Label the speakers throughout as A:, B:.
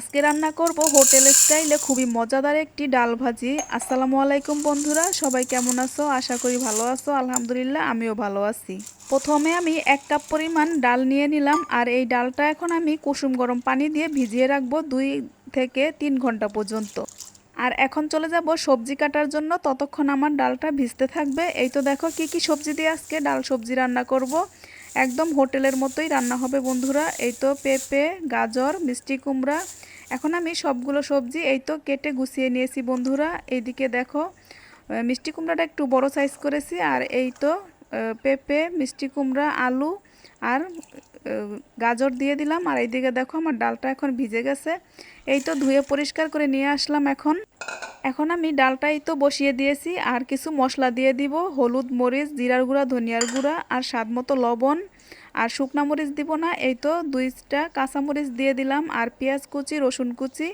A: আজকে রান্না করব হোটেল স্টাইলে খুবই মজাদার একটি ডাল ভাজি। আসসালামু আলাইকুম বন্ধুরা, সবাই কেমন আছো? আশা করি ভালো আছো। আলহামদুলিল্লাহ, আমিও ভালো আছি। প্রথমে আমি 1 কাপ পরিমাণ ডাল নিয়ে নিলাম, আর এই ডালটা এখন আমি কুসুম গরম পানি দিয়ে ভিজিয়ে রাখবো 2 থেকে 3 ঘন্টা পর্যন্ত। আর এখন চলে যাব সবজি কাটার জন্য, ততক্ষণ আমার ডালটা ভিজতে থাকবে। এই তো দেখো কি কি সবজি দিয়ে আজকে ডাল সবজি রান্না করব। একদম হোটেলের মতোই রান্না হবে বন্ধুরা। এই তো পেঁপে, গাজর, মিষ্টি কুমড়া। এখন আমি সবগুলো সবজি এই তো কেটে গুছিয়ে নিয়েছি বন্ধুরা। এইদিকে দেখো মিষ্টি কুমড়াটা একটু বড় সাইজ করেছি, আর এই তো পেঁপে, মিষ্টি কুমড়া, আলু আর গাজর দিয়ে দিলাম। আর এইদিকে দেখো আমার ডালটা এখন ভিজে গেছে। এই তো ধুয়ে পরিষ্কার করে নিয়ে আসলাম। এখন আমি ডালটাই তো বসিয়ে দিয়েছি, আর কিছু মশলা দিয়ে দিব। হলুদ, মরিচ, জিরার গুঁড়া, ধনিয়ার গুঁড়া আর স্বাদ মতো লবণ। আর শুকনা মরিচ দিব না। এই তো 2টা কাঁচামরিচ দিয়ে দিলাম, আর পেঁয়াজ কুচি, রসুন কুচি।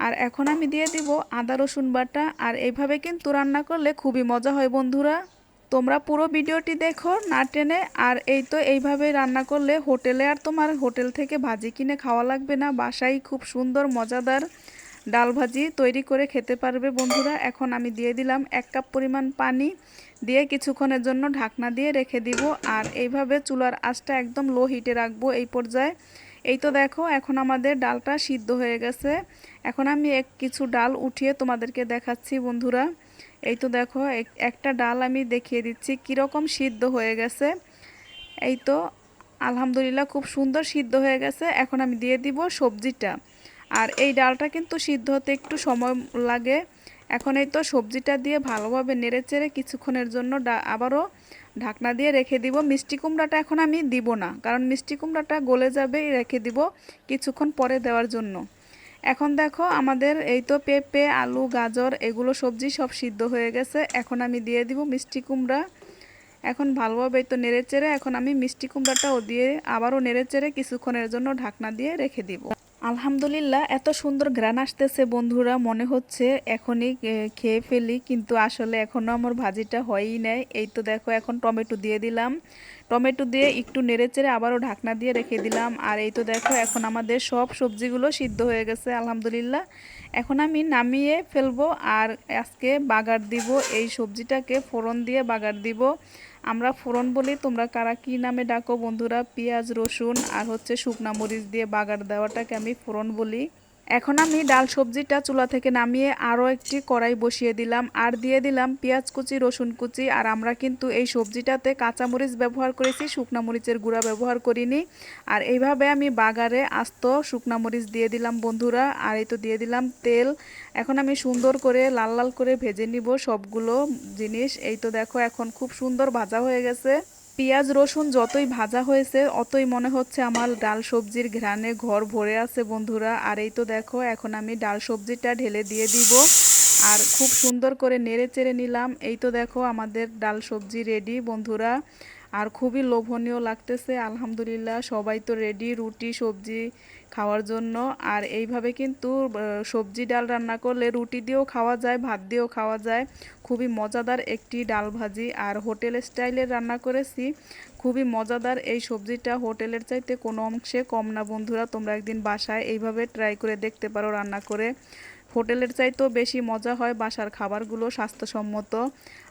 A: আর এখন আমি দিয়ে দিব আদা রসুন বাটা। আর এইভাবে কিন্তু রান্না করলে খুবই মজা হয় বন্ধুরা। তোমরা পুরো ভিডিওটি দেখো না টেনে। আর এই তো এইভাবে রান্না করলে হোটেলে আর তোমার হোটেল থেকে ভাজি কিনে খাওয়া লাগবে না, বাসায় খুব সুন্দর মজাদার ডাল ভাজি তৈরি করে খেতে পারবে বন্ধুরা। এখন আমি দিয়ে দিলাম 1 কাপ পরিমাণ পানি, দিয়ে কিছুক্ষণের জন্য ঢাকনা দিয়ে রেখে দিব। আর এইভাবে চুলার আঁচটা একদম লো হিটে রাখবো এই পর্যায়ে। এই তো দেখো এখন আমাদের ডালটা সিদ্ধ হয়ে গেছে। এখন আমি কিছু ডাল উঠিয়ে তোমাদেরকে দেখাচ্ছি বন্ধুরা। এই তো দেখো একটা ডাল আমি দেখিয়ে দিচ্ছি কীরকম সিদ্ধ হয়ে গেছে। এই তো আলহামদুলিল্লাহ খুব সুন্দর সিদ্ধ হয়ে গেছে। এখন আমি দিয়ে দিব সবজিটা। আর এই ডালটা কিন্তু সিদ্ধ হতে একটু সময় লাগে। এখন এই তো সবজিটা দিয়ে ভালোভাবে নেড়েচেড়ে কিছুক্ষণের জন্য আবারও ঢাকনা দিয়ে রেখে দিব। মিষ্টি কুমড়াটা এখন আমি দিব না, কারণ মিষ্টি কুমড়াটা গলে যাবে, রেখে দিব কিছুক্ষণ পরে দেওয়ার জন্য। এখন দেখো আমাদের এই তো পেঁপে, আলু, গাজর এগুলো সবজি সব সিদ্ধ হয়ে গেছে। এখন আমি দিয়ে দিব মিষ্টি কুমড়া। এখন ভালোভাবে তো নেড়েচেড়ে এখন আমি মিষ্টি কুমড়াটাও দিয়ে আবারও নেড়েচেড়ে কিছুক্ষণের জন্য ঢাকনা দিয়ে রেখে দিব। আলহামদুলিল্লাহ এত সুন্দর ঘ্রাণ আসতেছে বন্ধুরা, মনে হচ্ছে এখনই খেয়ে ফেলি, কিন্তু আসলে এখনও আমার ভাজিটা হয়ই নাই। এই তো দেখো এখন টমেটো দিয়ে দিলাম। টমেটো দিয়ে একটু নেড়েচেড়ে আবারও ঢাকনা দিয়ে রেখে দিলাম। আর এই তো দেখো এখন আমাদের সব সবজিগুলো সিদ্ধ হয়ে গেছে আলহামদুলিল্লাহ। এখন আমি নামিয়ে ফেলবো, আর আজকে বাগার দিব। এই সবজিটাকে ফোড়ন দিয়ে বাগার দিব। আমরা ফোড়ন বলি, তোমরা কারা কী নামে ডাকো বন্ধুরা? পেঁয়াজ, রসুন আর হচ্ছে শুকনা মরিচ দিয়ে বাগার দেওয়াটাকে আমি ফোড়ন বলি। এখন আমি ডাল সবজিটা চুলা থেকে নামিয়ে আরও একটি কড়াই বসিয়ে দিলাম, আর দিয়ে দিলাম পেঁয়াজ কুচি, রসুন কুচি। আর আমরা কিন্তু এই সবজিটাতে কাঁচামরিচ ব্যবহার করেছি, শুকনা মরিচের গুঁড়া ব্যবহার করিনি। আর এইভাবে আমি বাগারে আস্ত শুকনা মরিচ দিয়ে দিলাম বন্ধুরা। আর এই তো দিয়ে দিলাম তেল। এখন আমি সুন্দর করে লাল লাল করে ভেজে নিব সবগুলো জিনিস। এই তো দেখো এখন খুব সুন্দর ভাজা হয়ে গেছে। পেঁয়াজ রসুন যতই ভাজা হয়েছে অতই মনে হচ্ছে আমার ডাল সবজির ঘ্রাণে ঘর ভরে আছে বন্ধুরা। আর এই তো দেখো এখন আমি ডাল সবজিটা ঢেলে দিয়ে দিব, আর খুব সুন্দর করে নেড়ে চেড়ে নিলাম। এই তো দেখো আমাদের ডাল সবজি রেডি বন্ধুরা, আর খুবই লোভনীয় লাগতেছে আলহামদুলিল্লাহ। সবাই তো রেডি রুটি সবজি খাওয়ার জন্য। আর এইভাবে কিন্তু সবজি ডাল রান্না করলে রুটি দিয়েও খাওয়া যায়, ভাত দিয়েও খাওয়া যায়। খুবই মজাদার একটি ডাল ভাজি, আর হোটেল স্টাইলের রান্না করেছি। খুবই মজাদার এই সবজিটা, হোটেলের চাইতে কোনো অংশে কম না বন্ধুরা। তোমরা একদিন বাসায় এইভাবে ট্রাই করে দেখতে পারো রান্না করে। হোটেলের চাইতেও বেশি মজা হয় বাসার খাবারগুলো, স্বাস্থ্যসম্মত।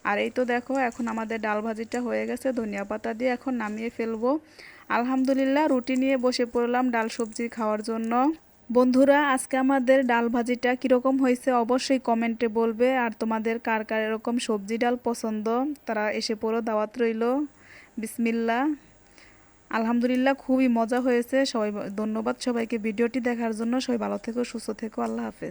A: আর এই তো দেখো এখন আমাদের ডাল ভাজিটা হয়ে গেছে, ধনিয়া পাতা দিয়ে এখন নামিয়ে ফেলবো। আলহামদুলিল্লাহ রুটি নিয়ে বসে পড়লাম ডাল সবজি খাওয়ার জন্য। বন্ধুরা আজকে আমাদের ডাল ভাজিটা কীরকম হয়েছে অবশ্যই কমেন্টে বলবে। আর তোমাদের কার কার এরকম সবজি ডাল পছন্দ তারা এসে পড়ো, দাওয়াত রইল। বিসমিল্লাহ। আলহামদুলিল্লাহ খুবই মজা হয়েছে। সবাই ধন্যবাদ সবাইকে ভিডিওটি দেখার জন্য। সবাই ভালো থেকো, সুস্থ থেকো, আল্লাহ হাফেজ।